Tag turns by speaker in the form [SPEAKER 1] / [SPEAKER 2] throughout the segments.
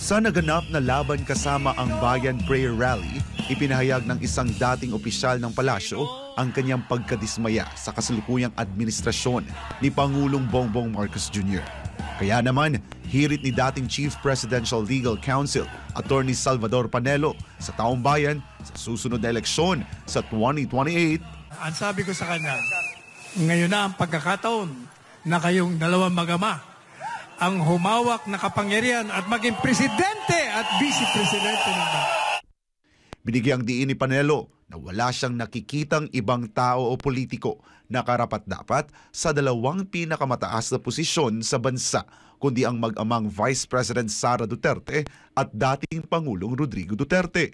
[SPEAKER 1] Sa naganap na laban kasama ang Bayan Prayer Rally, ipinahayag ng isang dating opisyal ng palasyo ang kanyang pagkadismaya sa kasalukuyang administrasyon ni Pangulong Bongbong Marcos Jr. Kaya naman, hirit ni dating Chief Presidential Legal Counsel, Attorney Salvador Panelo, sa taong bayan sa susunod na eleksyon sa 2028.
[SPEAKER 2] Ang sabi ko sa kanya, ngayon na ang pagkakataon na kayong dalawang magama ang humawak na kapangyarihan at maging presidente at vice-presidente ng bansa.
[SPEAKER 1] Binigyang diin ni Panelo na wala siyang nakikitang ibang tao o politiko na karapat-dapat sa dalawang pinakamataas na posisyon sa bansa, kundi ang mag-amang Vice President Sara Duterte at dating Pangulong Rodrigo Duterte.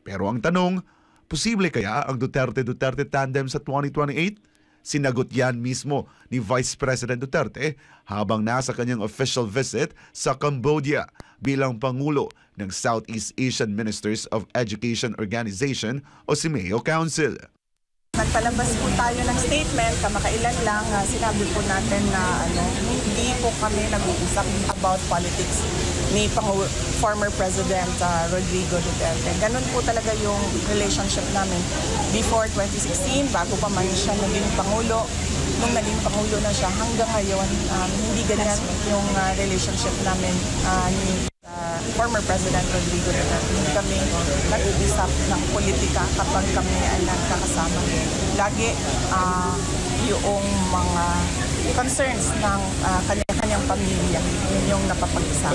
[SPEAKER 1] Pero ang tanong, posible kaya ang Duterte-Duterte tandem sa 2028? Sinagot yan mismo ni Vice President Duterte habang nasa kanyang official visit sa Cambodia bilang Pangulo ng Southeast Asian Ministers of Education Organization o CIMEO Council.
[SPEAKER 3] Nagpalabas po tayo ng statement, kamakailan lang, sinabi po natin na hindi po kami nag-uusap about politics ni former President Rodrigo Duterte. Ganun po talaga yung relationship namin before 2016, bago pa man siya naging Pangulo. Nung naging Pangulo na siya hanggang ngayon, hindi ganyan yung relationship namin ni former President Rodrigo Duterte. Hindi kami nag-uusap ng politika kapag kami ay nagkakasama. Lagi yung mga concerns ng kanyang pamilya, yun yung napapag-usap.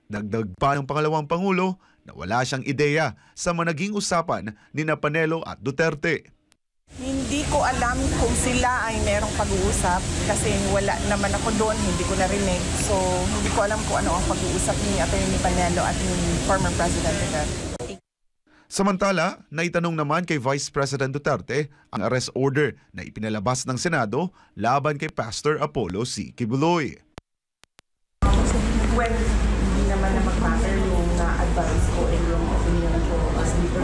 [SPEAKER 1] Dagdag pa ng pangalawang Pangulo na wala siyang ideya sa managing usapan ni Panelo at Duterte.
[SPEAKER 3] Hindi ko alam kung sila ay merong pag-uusap kasi wala naman ako doon, hindi ko narinig. So, hindi ko alam kung ano ang pag-uusap ni Atty. Panelo at ni former President Duterte.
[SPEAKER 1] Samantala, naitanong naman kay Vice President Duterte ang arrest order na ipinalabas ng Senado laban kay Pastor Apollo C. Kibuloy.
[SPEAKER 3] Well, hindi naman na mag-matter yung advice ko and yung opinion ko as leader.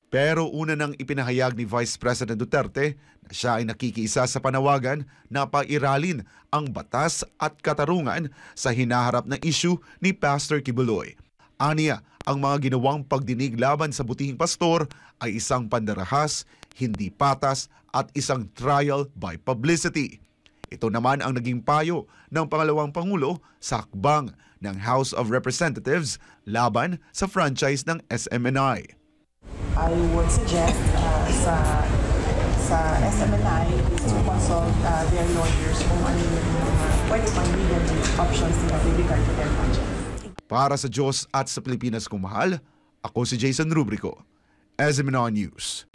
[SPEAKER 1] Pero una nang ipinahayag ni Vice President Duterte na siya ay nakikiisa sa panawagan na pairalin ang batas at katarungan sa hinaharap na issue ni Pastor Kibuloy. Aniya, ang mga ginawang pagdinig laban sa butihing pastor ay isang pandarahas, hindi patas at isang trial by publicity. Ito naman ang naging payo ng pangalawang Pangulo sa hakbang ng House of Representatives laban sa franchise ng SMNI.
[SPEAKER 3] I would suggest sa SMNI is to consult their lawyers kung ano yung mga pwede pang legal options nila with regard to their franchise.
[SPEAKER 1] Para sa Diyos at sa Pilipinas kong mahal, ako si Jason Rubrico, SMNI News.